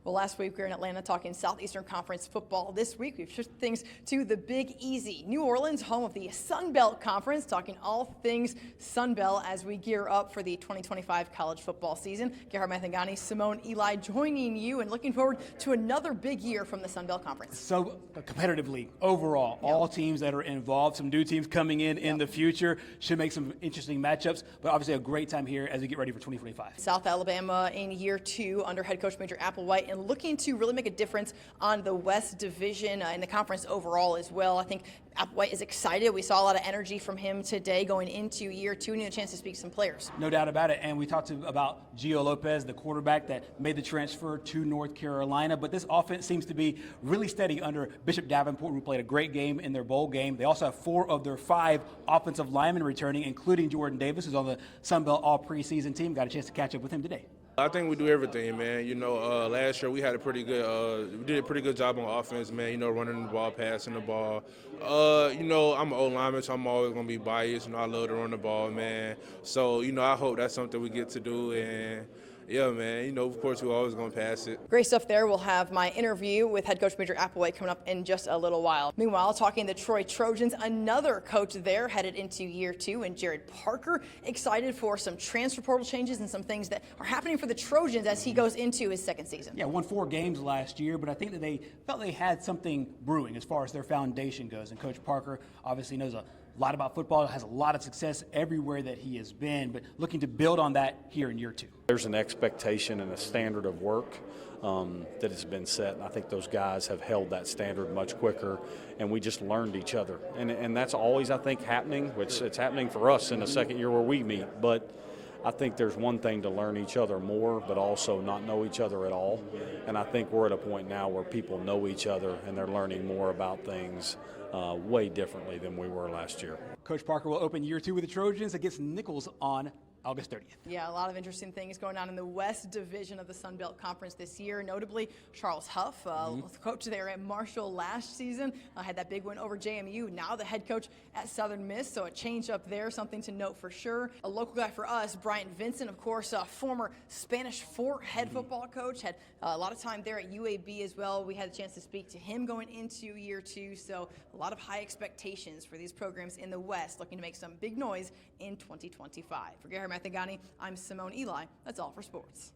Well, last week we were in Atlanta talking Southeastern Conference football. This week we've shifted things to the Big Easy. New Orleans, home of the Sun Belt Conference, talking all things Sun Belt as we gear up for the 2025 college football season. Gerhard Mathangani, Simone Eli joining you and looking forward to another big year from the Sun Belt Conference. So competitively, overall, all teams that are involved, some new teams coming in the future, should make some interesting matchups, but obviously a great time here as we get ready for 2025. South Alabama in year 2 under head coach Major Applewhite and looking to really make a difference on the West Division in the conference overall as well. I think Applewhite is excited. We saw a lot of energy from him today going into year 2 and a chance to speak to some players. No doubt about it. And we talked about Gio Lopez, the quarterback that made the transfer to North Carolina. But this offense seems to be really steady under Bishop Davenport, who played a great game in their bowl game. They also have 4 of their 5 offensive linemen returning, including Jordan Davis, who's on the Sun Belt all preseason team. Got a chance to catch up with him today. I think we do everything, man. You know, last year we had a pretty good, we did a pretty good job on offense, man. You know, running the ball, passing the ball. You know, I'm an old lineman, so I'm always gonna be biased. You know, I love to run the ball, man. So, you know, I hope that's something we get to do. And yeah, man, you know, of course, we're always going to pass it. Great stuff there. We'll have my interview with head coach Major Applewhite coming up in just a little while. Meanwhile, talking the Troy Trojans, another coach there headed into year 2, and Jared Parker excited for some transfer portal changes and some things that are happening for the Trojans as he goes into his second season. Yeah, won 4 games last year, but I think that they felt they had something brewing as far as their foundation goes. And Coach Parker obviously knows a lot about football, has a lot of success everywhere that he has been, but looking to build on that here in year 2. There's an expectation and a standard of work that has been set, and I think those guys have held that standard much quicker, and we just learned each other. And that's always, I think, happening, which it's happening for us in the second year where we meet, but I think there's one thing to learn each other more, but also not know each other at all. And I think we're at a point now where people know each other and they're learning more about things way differently than we were last year. Coach Parker will open year 2 with the Trojans against Nichols on August 30th. Yeah, a lot of interesting things going on in the West Division of the Sun Belt Conference this year. Notably, Charles Huff, coach there at Marshall last season, had that big win over JMU. Now the head coach at Southern Miss, so a change up there, something to note for sure. A local guy for us, Bryant Vincent, of course, former Spanish Fort head football coach, had a lot of time there at UAB as well. We had a chance to speak to him going into year 2, so a lot of high expectations for these programs in the West, looking to make some big noise in 2025. For Gerhard Mathangani, I'm Simone Eli. That's all for sports.